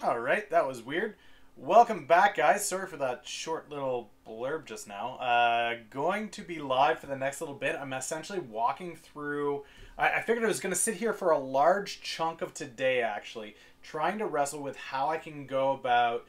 All right, that was weird. Welcome back, guys. Sorry for that short little blurb just now. Going to be live for the next little bit. I'm essentially walking through. I figured I was going to sit here for a large chunk of today, actually, trying to wrestle with how I can go about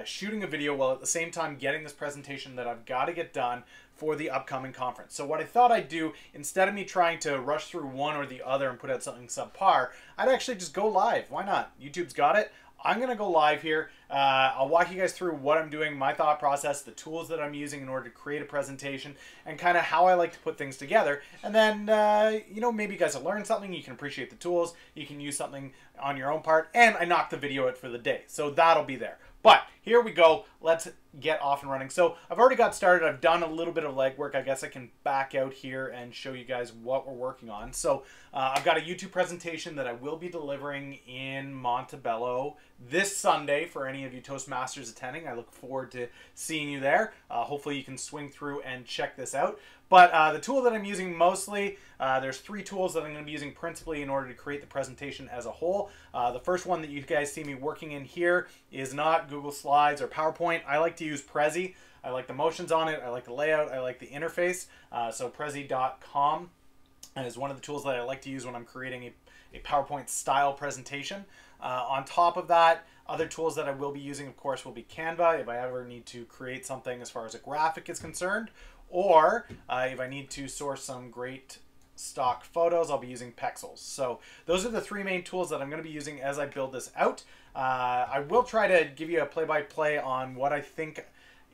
shooting a video while at the same time getting this presentation that I've got to get done for the upcoming conference. So what I thought I'd do, instead of me trying to rush through one or the other and put out something subpar, I'd actually just go live. Why not? YouTube's got it. I'm going to go live here. I'll walk you guys through what I'm doing, my thought process, the tools that I'm using in order to create a presentation, and kind of how I like to put things together. And then, maybe you guys will learn something. You can appreciate the tools. You can use something on your own part. And I knocked the video out for the day. So that'll be there. But here we go. Let's get off and running. So I've already got started. I've done a little bit of legwork. I guess I can back out here and show you guys what we're working on. So I've got a YouTube presentation that I will be delivering in Montebello this Sunday for any of you Toastmasters attending. I look forward to seeing you there. Hopefully you can swing through and check this out. But the tool that I'm using mostly, there's three tools that I'm going to be using principally in order to create the presentation as a whole. The first one that you guys see me working in here is not Google Slides or PowerPoint. I like to use Prezi. I like the motions on it. I like the layout. I like the interface. So Prezi.com is one of the tools that I like to use when I'm creating a PowerPoint style presentation. On top of that, other tools that I will be using, of course, will be Canva if I ever need to create something as far as a graphic is concerned. Or if I need to source some great stock photos, I'll be using Pexels. So those are the three main tools that I'm going to be using as I build this out. I will try to give you a play-by-play on what I think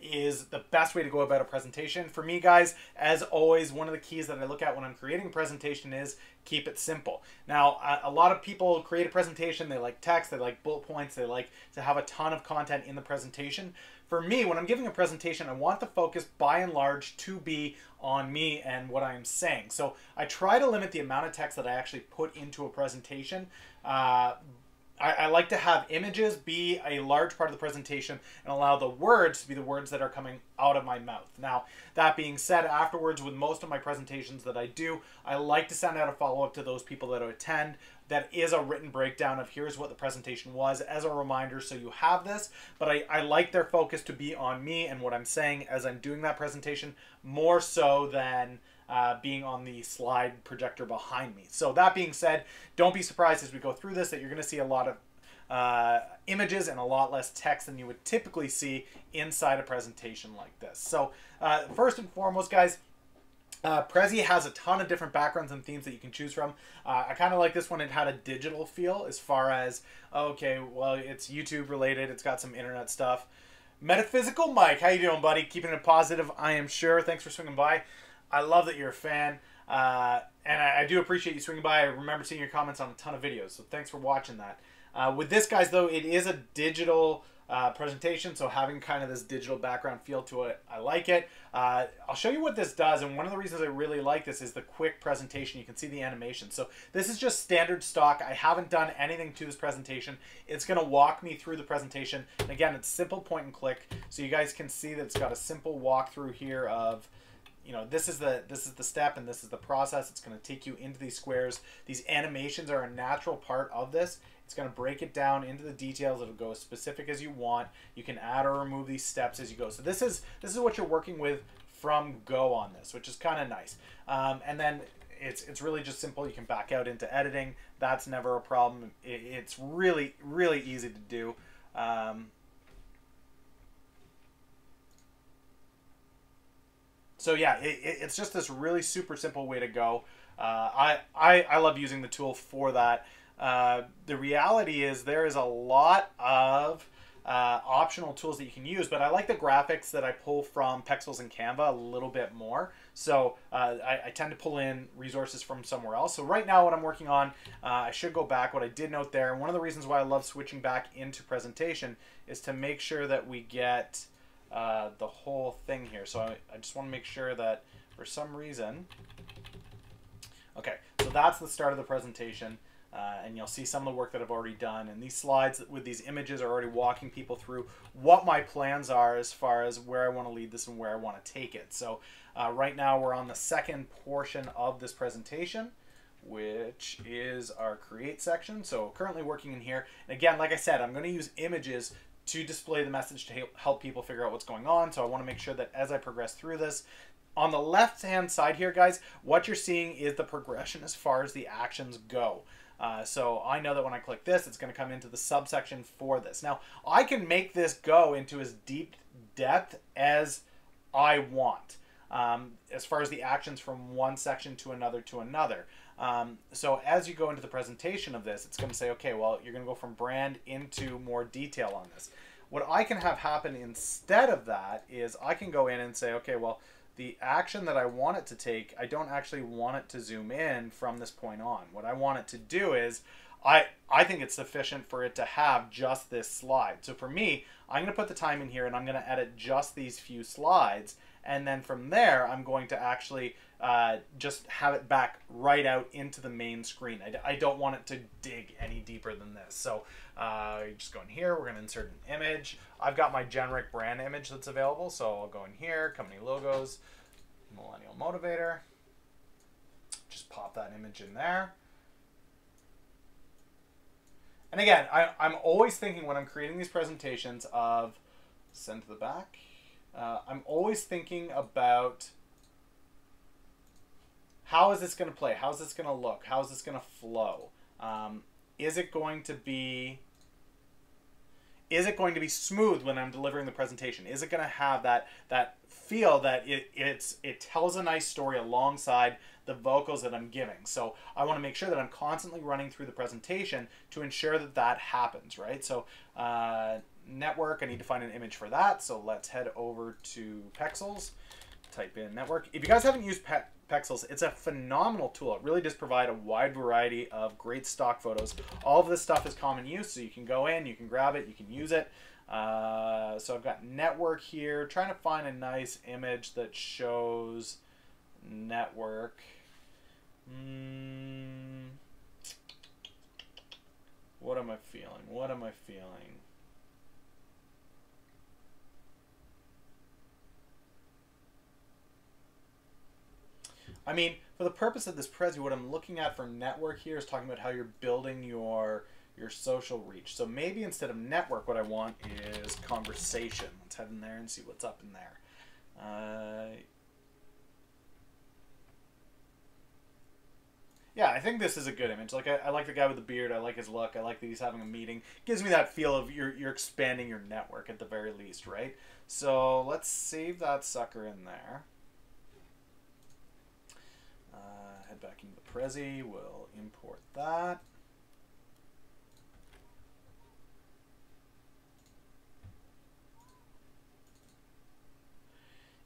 is the best way to go about a presentation. For me, guys, as always, one of the keys that I look at when I'm creating a presentation is keep it simple. Now, a lot of people create a presentation, they like text, they like bullet points, they like to have a ton of content in the presentation. For me, when I'm giving a presentation, I want the focus by and large to be on me and what I'm saying. So I try to limit the amount of text that I actually put into a presentation. I like to have images be a large part of the presentation and allow the words to be the words that are coming out of my mouth. Now, that being said, afterwards, with most of my presentations that I do, I like to send out a follow-up to those people that attend that is a written breakdown of here's what the presentation was as a reminder, so you have this. But I like their focus to be on me and what I'm saying as I'm doing that presentation, more so than being on the slide projector behind me. So that being said, don't be surprised as we go through this that you're going to see a lot of images and a lot less text than you would typically see inside a presentation like this. So first and foremost, guys, Prezi has a ton of different backgrounds and themes that you can choose from. I kind of like this one. It had a digital feel as far as, okay, well, it's YouTube related. It's got some internet stuff. Metaphysical Mike, how you doing, buddy? Keeping it positive, I am sure. Thanks for swinging by. I love that you're a fan, and I do appreciate you swinging by. I remember seeing your comments on a ton of videos, so thanks for watching that. With this, guys, though, it is a digital presentation, so having kind of this digital background feel to it, I like it. I'll show you what this does, and one of the reasons I really like this is the quick presentation. You can see the animation. So this is just standard stock. I haven't done anything to this presentation. It's going to walk me through the presentation. And again, it's simple point and click, so you guys can see that it's got a simple walkthrough here of, this is the step and this is the process. It's going to take you into these squares. These animations are a natural part of this. It's going to break it down into the details. It'll go as specific as you want. You can add or remove these steps as you go. So this is what you're working with from go on this, which is kind of nice. And then it's really just simple. You can back out into editing. That's never a problem. It's really, really easy to do. So yeah, it's just this really super simple way to go. I love using the tool for that. The reality is there is a lot of optional tools that you can use, but I like the graphics that I pull from Pexels and Canva a little bit more. So I tend to pull in resources from somewhere else. So right now what I'm working on, I should go back. What I did note there, and one of the reasons why I love switching back into presentation is to make sure that we get the whole thing here. So I just want to make sure that for some reason, okay, so that's the start of the presentation. And you'll see some of the work that I've already done. And these slides with these images are already walking people through what my plans are as far as where I want to lead this and where I want to take it. So right now we're on the second portion of this presentation, which is our create section. So currently working in here. And again, like I said, I'm going to use images to display the message to help people figure out what's going on. So I want to make sure that as I progress through this, on the left-hand side here, guys, what you're seeing is the progression as far as the actions go. So I know that when I click this, it's going to come into the subsection for this. Now, I can make this go into as deep depth as I want, as far as the actions from one section to another to another. So as you go into the presentation of this, it's going to say, okay, well, you're going to go from brand into more detail on this. What I can have happen instead of that is I can go in and say, okay, well, the action that I want it to take, I don't actually want it to zoom in from this point on. What I want it to do is, I think it's sufficient for it to have just this slide. So for me, I'm going to put the time in here and I'm going to edit just these few slides. And then from there, I'm going to actually just have it back right out into the main screen. I don't want it to dig any deeper than this. So just go in here, we're going to insert an image. I've got my generic brand image that's available. So I'll go in here, company logos, Millennial Motivator. Just pop that image in there. And again, I'm always thinking when I'm creating these presentations of send to the back. I'm always thinking about how is this going to play? How is this going to look? How is this going to flow? Is it going to be smooth when I'm delivering the presentation? Is it going to have that feel that it tells a nice story alongside the vocals that I'm giving? So I want to make sure that I'm constantly running through the presentation to ensure that that happens, right? So network, I need to find an image for that. So let's head over to Pexels, type in network. If you guys haven't used Pexels, it's a phenomenal tool. It really does provide a wide variety of great stock photos. All of this stuff is common use, so you can go in, you can grab it, you can use it. So I've got network here, trying to find a nice image that shows network. What am I feeling? What am I feeling? I mean, for the purpose of this Prezi, what I'm looking at for network here is talking about how you're building your social reach. So maybe instead of network, what I want is conversation. Let's head in there and see what's up in there. Yeah, I think this is a good image. Like I like the guy with the beard. I like his look. I like that he's having a meeting. Gives me that feel of you're expanding your network at the very least, right? So let's save that sucker in there. Head back into the Prezi. We'll import that.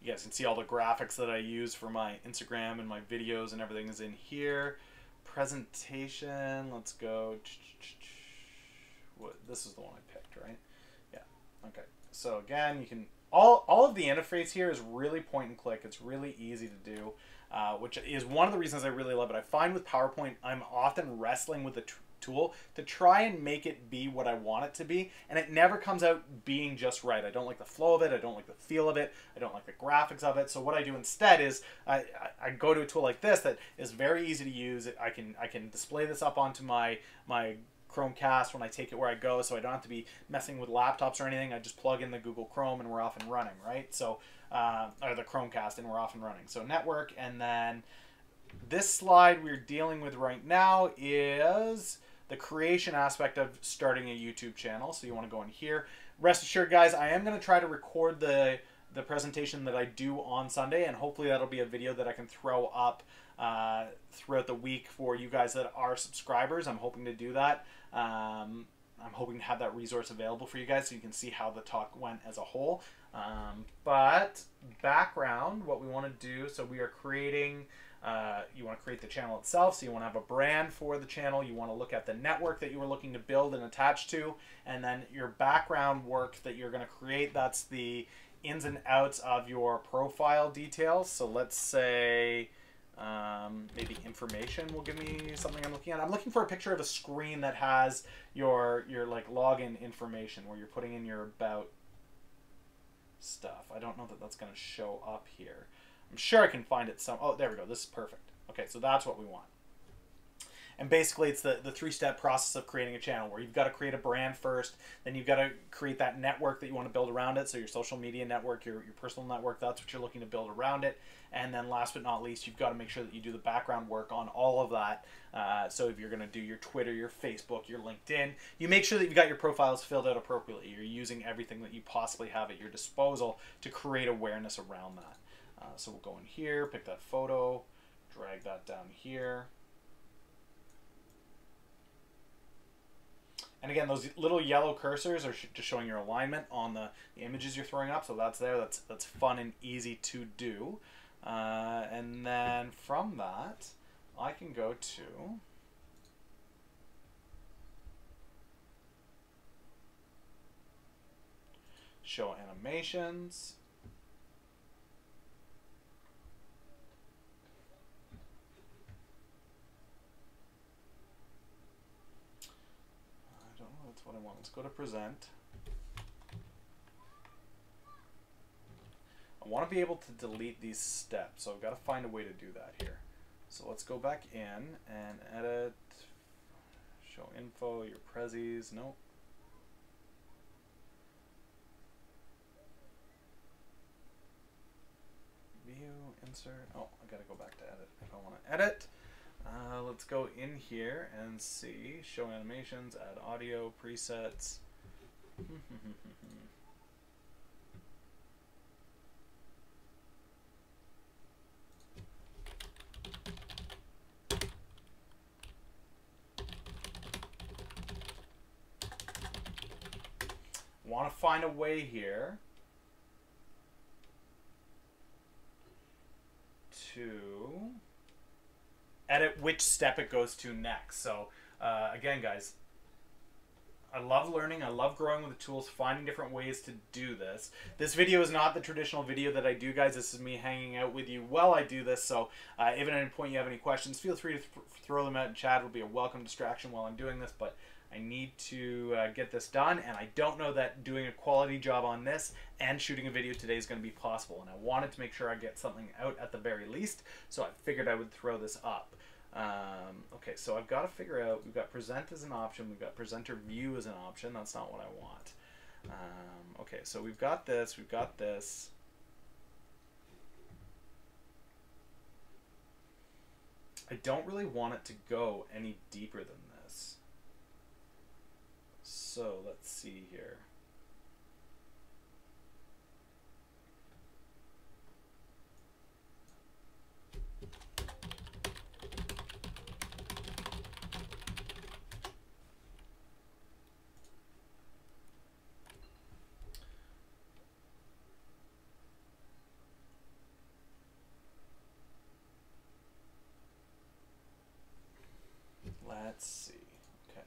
You guys can see all the graphics that I use for my Instagram and my videos and everything is in here. Presentation, let's go. This is the one I picked, right? Yeah, okay. So again, you can, all of the interface here is really point and click. It's really easy to do, which is one of the reasons I really love it. I find with PowerPoint, I'm often wrestling with the tool to try and make it be what I want it to be, and it never comes out being just right. I don't like the flow of it, I don't like the feel of it, I don't like the graphics of it. So what I do instead is I go to a tool like this that is very easy to use. I can display this up onto my Chromecast when I take it where I go, so I don't have to be messing with laptops or anything. I just plug in the Google Chrome and we're off and running, right? So or the Chromecast and we're off and running. So network, and then this slide we're dealing with right now is the creation aspect of starting a YouTube channel. So you want to go in here. Rest assured, guys, I am going to try to record the presentation that I do on Sunday, and hopefully that'll be a video that I can throw up throughout the week for you guys that are subscribers. I'm hoping to do that. I'm hoping to have that resource available for you guys so you can see how the talk went as a whole. But background, what we want to do, so we are creating... you want to create the channel itself, so you want to have a brand for the channel. You want to look at the network that you were looking to build and attach to, and then your background work that you're going to create. That's the ins and outs of your profile details. So let's say maybe information will give me something I'm looking at. I'm looking for a picture of a screen that has your like login information where you're putting in your about stuff. I don't know that that's going to show up here. I'm sure I can find it some... Oh, there we go. This is perfect. Okay, so that's what we want. And basically, it's the three-step process of creating a channel where you've got to create a brand first, then you've got to create that network that you want to build around it. So your social media network, your personal network, that's what you're looking to build around it. And then last but not least, you've got to make sure that you do the background work on all of that. So if you're going to do your Twitter, your Facebook, your LinkedIn, you make sure that you've got your profiles filled out appropriately. You're using everything that you possibly have at your disposal to create awareness around that. So we'll go in here, pick that photo, drag that down here. And again, those little yellow cursors are just showing your alignment on the images you're throwing up. So that's there. That's fun and easy to do. And then from that, I can go to show animations. That's what I want. Let's go to present. I want to be able to delete these steps, so I've got to find a way to do that here. So let's go back in and edit, show info, your prezis, nope. View, insert, oh, I got to go back to edit if I want to edit. Let's go in here and see, show animations, add audio, presets. Want to find a way here to edit which step it goes to next. So again, guys, I love learning. I love growing with the tools, finding different ways to do this. This video is not the traditional video that I do, guys. This is me hanging out with you while I do this. So if at any point you have any questions, feel free to throw them out in chat. It'll be a welcome distraction while I'm doing this, but I need to get this done, and I don't know that doing a quality job on this and shooting a video today is going to be possible, and I wanted to make sure I get something out at the very least, so I figured I would throw this up. Okay, so I've got to figure out, we've got present as an option, we've got presenter view as an option. That's not what I want. Okay, so we've got this, we've got this. I don't really want it to go any deeper than this. So let's see here. Let's see. Okay.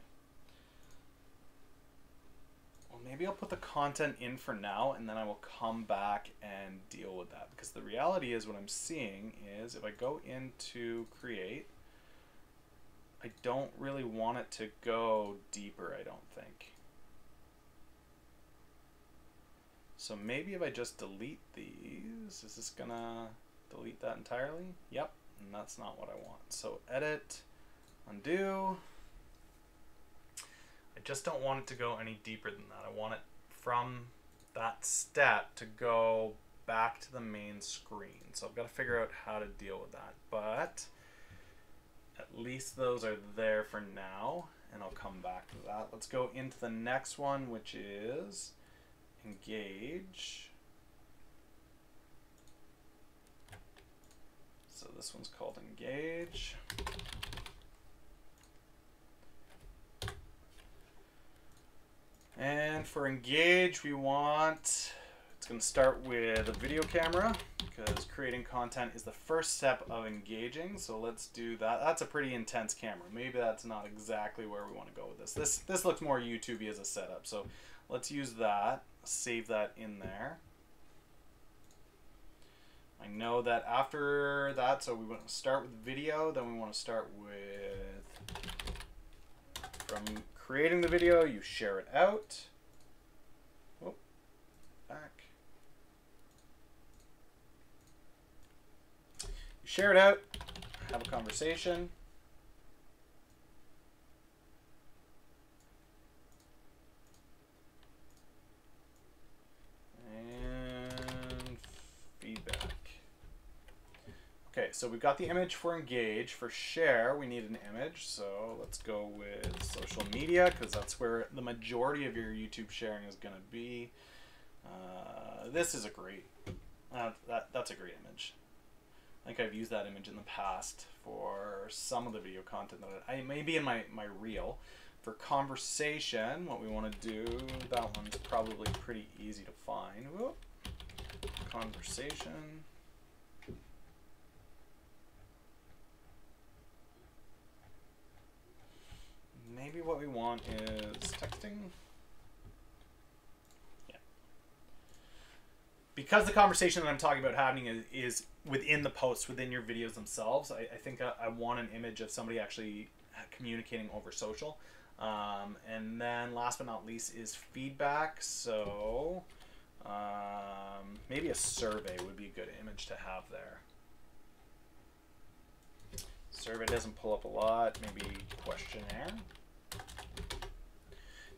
Well, maybe I'll put the content in for now, and then I will come back and deal with that. Because the reality is, what I'm seeing is, if I go into create, I don't really want it to go deeper, I don't think. So maybe if I just delete these, is this gonna delete that entirely? Yep, and that's not what I want. So edit, undo. I just don't want it to go any deeper than that. I want it from that step to go back to the main screen. So I've got to figure out how to deal with that. But at least those are there for now, and I'll come back to that. Let's go into the next one, which is engage. So this one's called engage. And for engage, we want, it's going to start with a video camera, because creating content is the first step of engaging. So let's do that. That's a pretty intense camera. Maybe that's not exactly where we want to go with this. This looks more YouTube-y as a setup. So let's use that, save that in there. I know that after that, so we want to start with video, then we want to start with, from creating the video, you share it out. Oh, back. You share it out, have a conversation. so we've got the image for engage. For share, we need an image. So let's go with social media because that's where the majority of your YouTube sharing is going to be. This is a great, that's a great image. I think I've used that image in the past for some of the video content that I maybe in my reel. For conversation, what we want to do, that one's probably pretty easy to find. Whoop. Conversation. Maybe what we want is texting. Yeah. Because the conversation that I'm talking about having is within the posts, within your videos themselves, I think I want an image of somebody actually communicating over social. And then last but not least is feedback. So maybe a survey would be a good image to have there. Survey doesn't pull up a lot. Maybe questionnaire.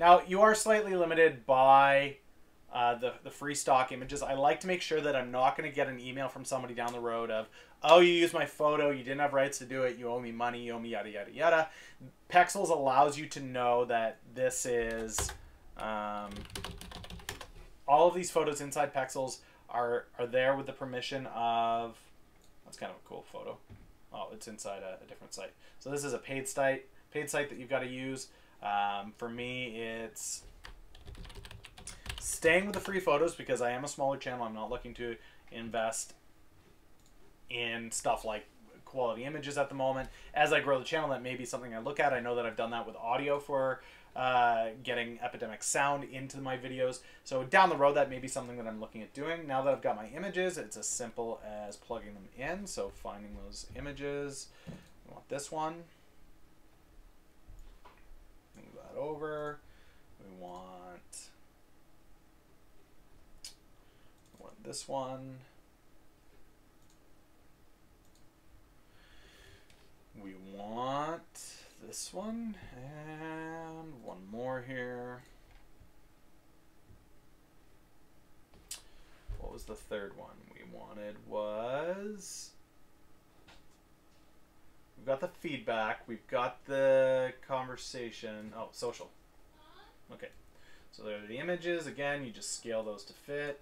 Now you are slightly limited by the free stock images. I like to make sure that I'm not going to get an email from somebody down the road of, oh, you used my photo, you didn't have rights to do it, you owe me money, you owe me yada yada yada. Pexels allows you to know that this is all of these photos inside Pexels are there with the permission of, that's kind of a cool photo. Oh, it's inside a different site. So this is a paid site that you've got to use. For me, it's staying with the free photos because I am a smaller channel. I'm not looking to invest in stuff like quality images at the moment. As I grow the channel, that may be something I look at. I know that I've done that with audio for getting epidemic sound into my videos. So down the road, that may be something that I'm looking at doing. Now that I've got my images, it's as simple as plugging them in. So finding those images. We want this one. Move that over. We want this one. We want this one and one more here. What was the third one we wanted was, we've got the feedback, we've got the conversation, oh, social. Okay, so there are the images. Again, you just scale those to fit.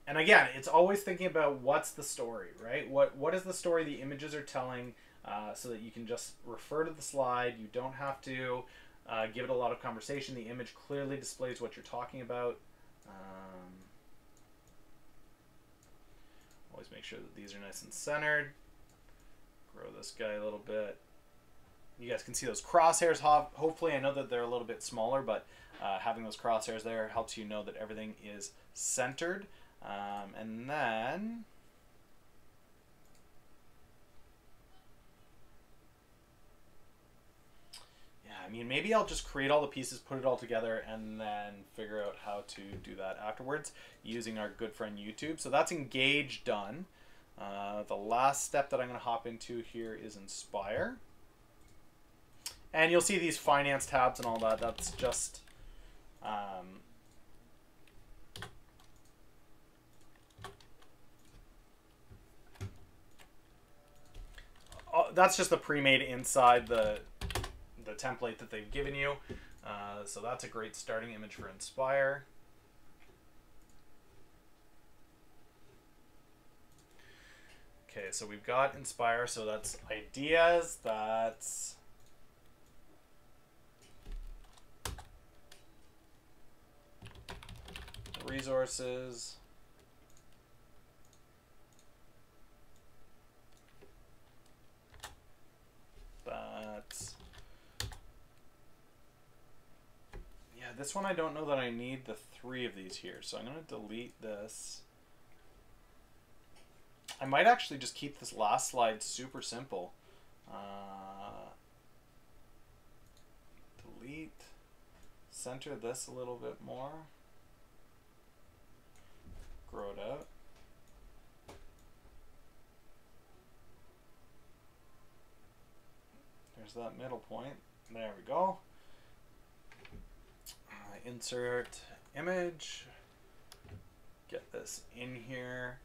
And again, it's always thinking about what's the story, right? What is the story the images are telling, so that you can just refer to the slide. You don't have to give it a lot of conversation. The image clearly displays what you're talking about. Always make sure that these are nice and centered. Grow this guy a little bit. You guys can see those crosshairs. Hopefully, I know that they're a little bit smaller, but having those crosshairs there helps you know that everything is centered. And then yeah, I mean, maybe I'll just create all the pieces, put it all together, and then figure out how to do that afterwards using our good friend YouTube. So that's engage done. The last step that I'm going to hop into here is inspire. And you'll see these finance tabs and all that. That's just that's just the pre-made inside the template that they've given you. So that's a great starting image for Inspire. Okay, so we've got Inspire, so that's ideas, that's resources. Yeah, this one I don't know that I need the 3 of these here, so I'm going to delete this. I might actually just keep this last slide super simple. Delete. Center this a little bit more. Grow it out. There's that middle point. There we go. Insert image. Get this in here.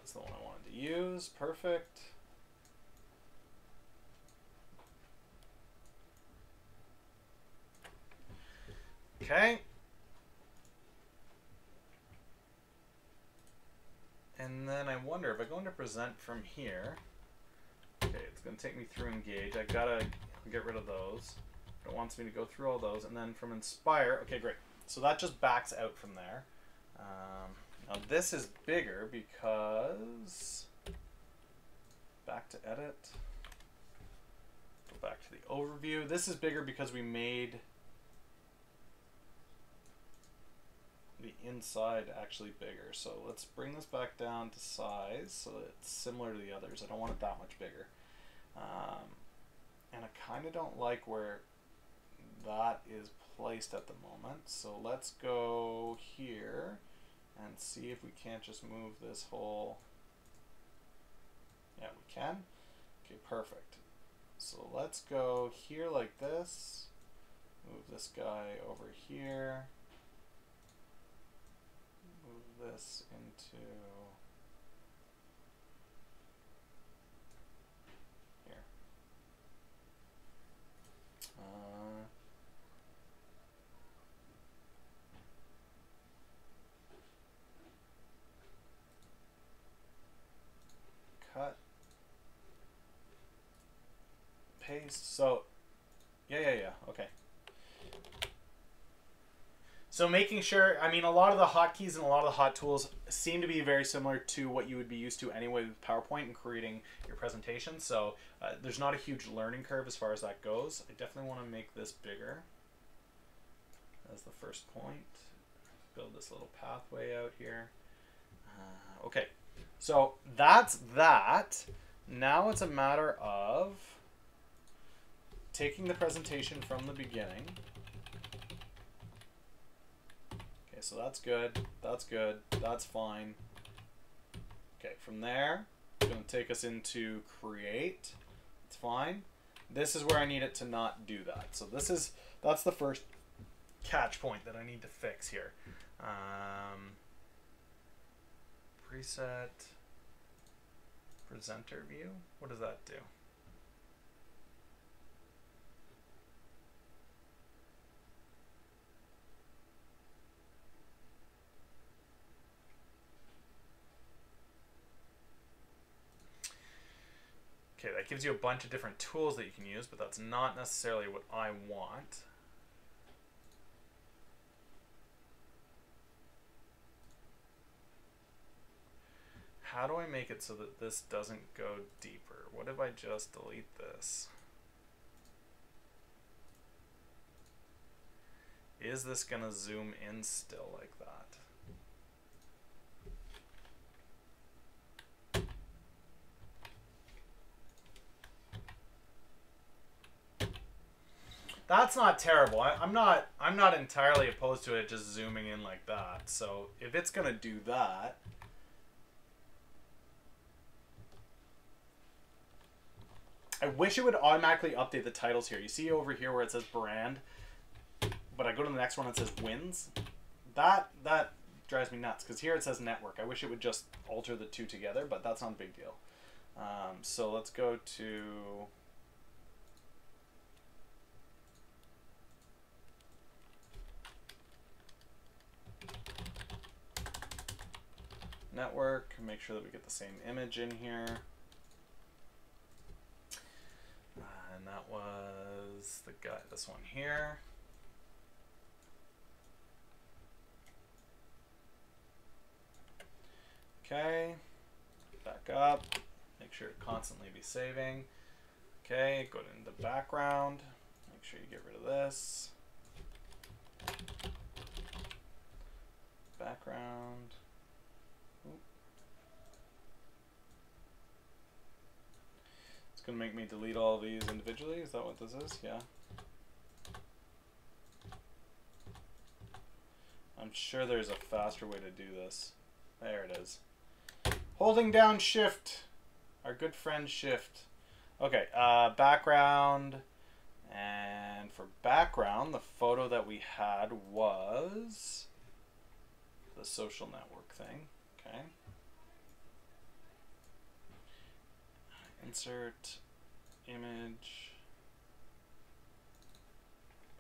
That's the one I wanted to use. Perfect. Okay. And then I wonder if I go into present from here. Okay, it's going to take me through engage. I gotta get rid of those. It wants me to go through all those. And then from inspire, okay, great. So that just backs out from there. Now this is bigger because, back to edit, go back to the overview. This is bigger because we made the inside actually bigger. So let's bring this back down to size so that it's similar to the others. I don't want it that much bigger. And I kind of don't like where that is placed at the moment. So let's go here and see if we can't just move this whole, yeah, we can. Okay, perfect. So let's go here like this, move this guy over here, move this into here. Cut, paste. So yeah, okay. So making sure, I mean, a lot of the hotkeys and a lot of the hot tools seem to be very similar to what you would be used to anyway with PowerPoint and creating your presentation. So there's not a huge learning curve as far as that goes. I definitely want to make this bigger as the first point. Build this little pathway out here. Okay, so that's that. Now it's a matter of taking the presentation from the beginning. Okay, so that's good, that's fine. Okay, from there, it's going to take us into create. It's fine. This is where I need it to not do that. So that's the first catch point that I need to fix here. Preset, presenter view, what does that do? Okay, that gives you a bunch of different tools that you can use, but that's not necessarily what I want. How do I make it so that this doesn't go deeper? What if I just delete this? Is this going to zoom in still like that? That's not terrible. I'm not entirely opposed to it just zooming in like that. So if it's gonna do that, I wish it would automatically update the titles here. You see over here where it says brand, but I go to the next one and it says wins. That drives me nuts because here it says network. I wish it would just alter the two together, but that's not a big deal. So let's go to network, make sure that we get the same image in here. And that was the guy, this one here. Okay, back up, make sure to constantly be saving. Okay, go into the background, make sure you get rid of this. Background. It's going to make me delete all these individually. Is that what this is? Yeah. I'm sure there's a faster way to do this. There it is. Holding down shift. Our good friend shift. Okay, background. And for background, the photo that we had was the social network thing. Okay. Insert image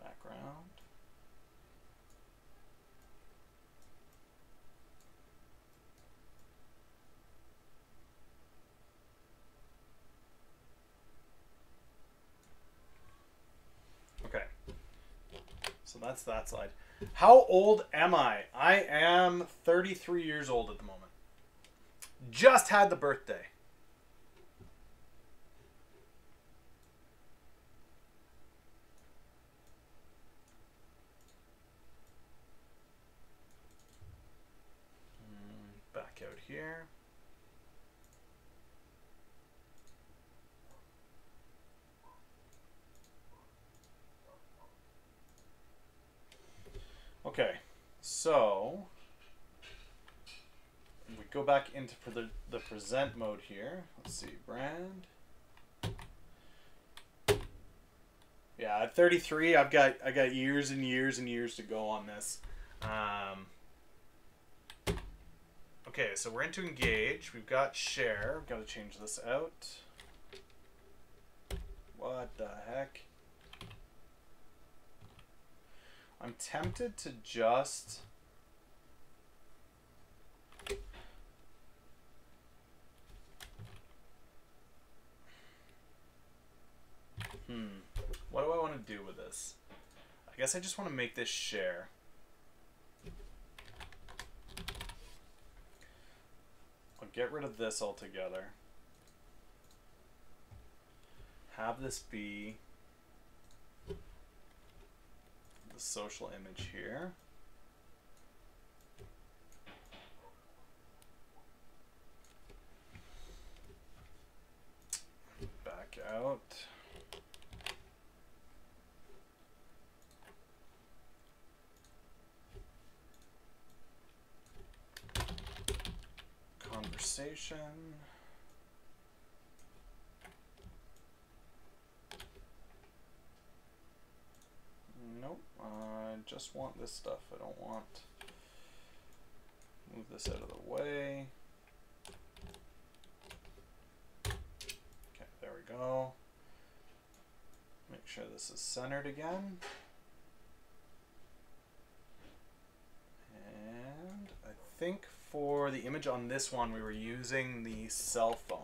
background. Okay. So that's that slide. How old am I? I am 33 years old at the moment. Just had the birthday. Back out here. Okay, so we go back into the present mode here. Let's see, brand. Yeah, at 33, I got years and years and years to go on this. Okay, so we're into engage. We've got share. We've got to change this out. What the heck? I'm tempted to just... What do I want to do with this? I guess I just want to make this share. I'll get rid of this altogether. Have this be the social image here. Back out. Conversation. Nope, I just want this stuff. I don't want... Move this out of the way. Okay, there we go. Make sure this is centered again. And I think for the image on this one, we were using the cell phone.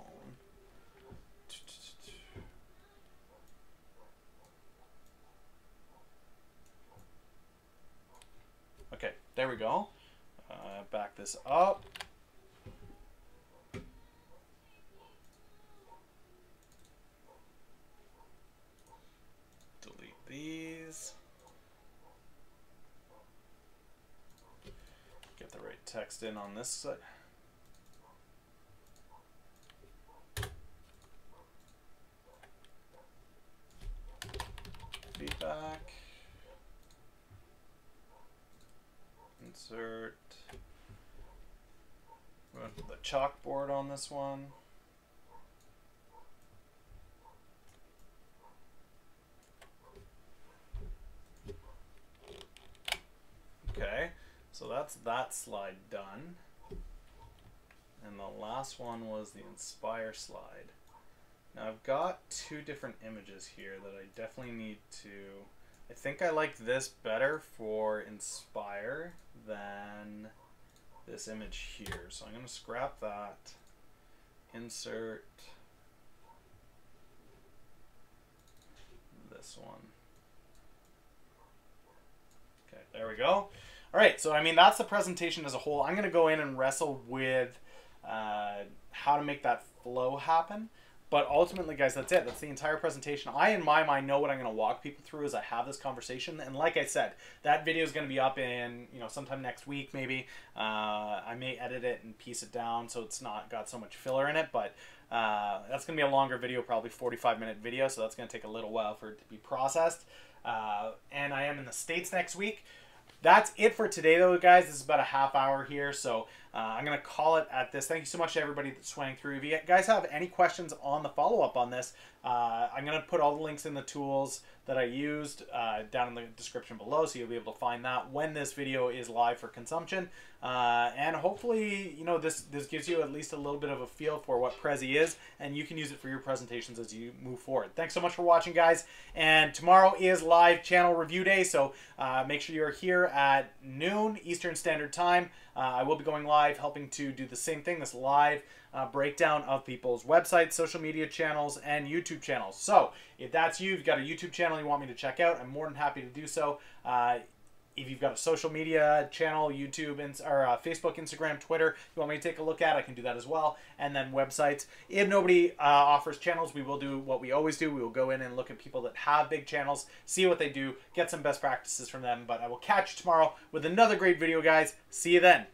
Okay, there we go. Back this up. Delete these. Get the right text in on this side. Feedback. Insert the chalkboard on this one. Okay, so that's that slide done. And the last one was the inspire slide. Now I've got two different images here that I definitely need to... I think I like this better for inspire than this image here. So I'm going to scrap that. Insert this one. Okay, there we go. All right, so I mean, that's the presentation as a whole. I'm going to go in and wrestle with how to make that flow happen. But ultimately, guys, that's it. That's the entire presentation. I, in my mind, know what I'm going to walk people through as I have this conversation. And like I said, that video is going to be up in, sometime next week, maybe. I may edit it and piece it down so it's not got so much filler in it. But that's going to be a longer video, probably 45-minute video. So that's going to take a little while for it to be processed. And I am in the States next week. That's it for today, though, guys. This is about a half hour here. So I'm going to call it at this. Thank you so much to everybody that swang through. If you guys have any questions on the follow-up on this, I'm going to put all the links in the tools that I used down in the description below, so you'll be able to find that when this video is live for consumption. And hopefully, you know, this gives you at least a little bit of a feel for what Prezi is, and you can use it for your presentations as you move forward. Thanks so much for watching, guys. And tomorrow is live channel review day, so make sure you're here at noon Eastern Standard Time. I will be going live, helping to do the same thing, this live breakdown of people's websites, social media channels, and YouTube channels. So if that's you, you've got a YouTube channel you want me to check out, I'm more than happy to do so. If you've got a social media channel, YouTube, or Facebook, Instagram, Twitter, you want me to take a look at, I can do that as well. And then websites. If nobody offers channels, we will do what we always do. We will go in and look at people that have big channels, see what they do, get some best practices from them. But I will catch you tomorrow with another great video, guys. See you then.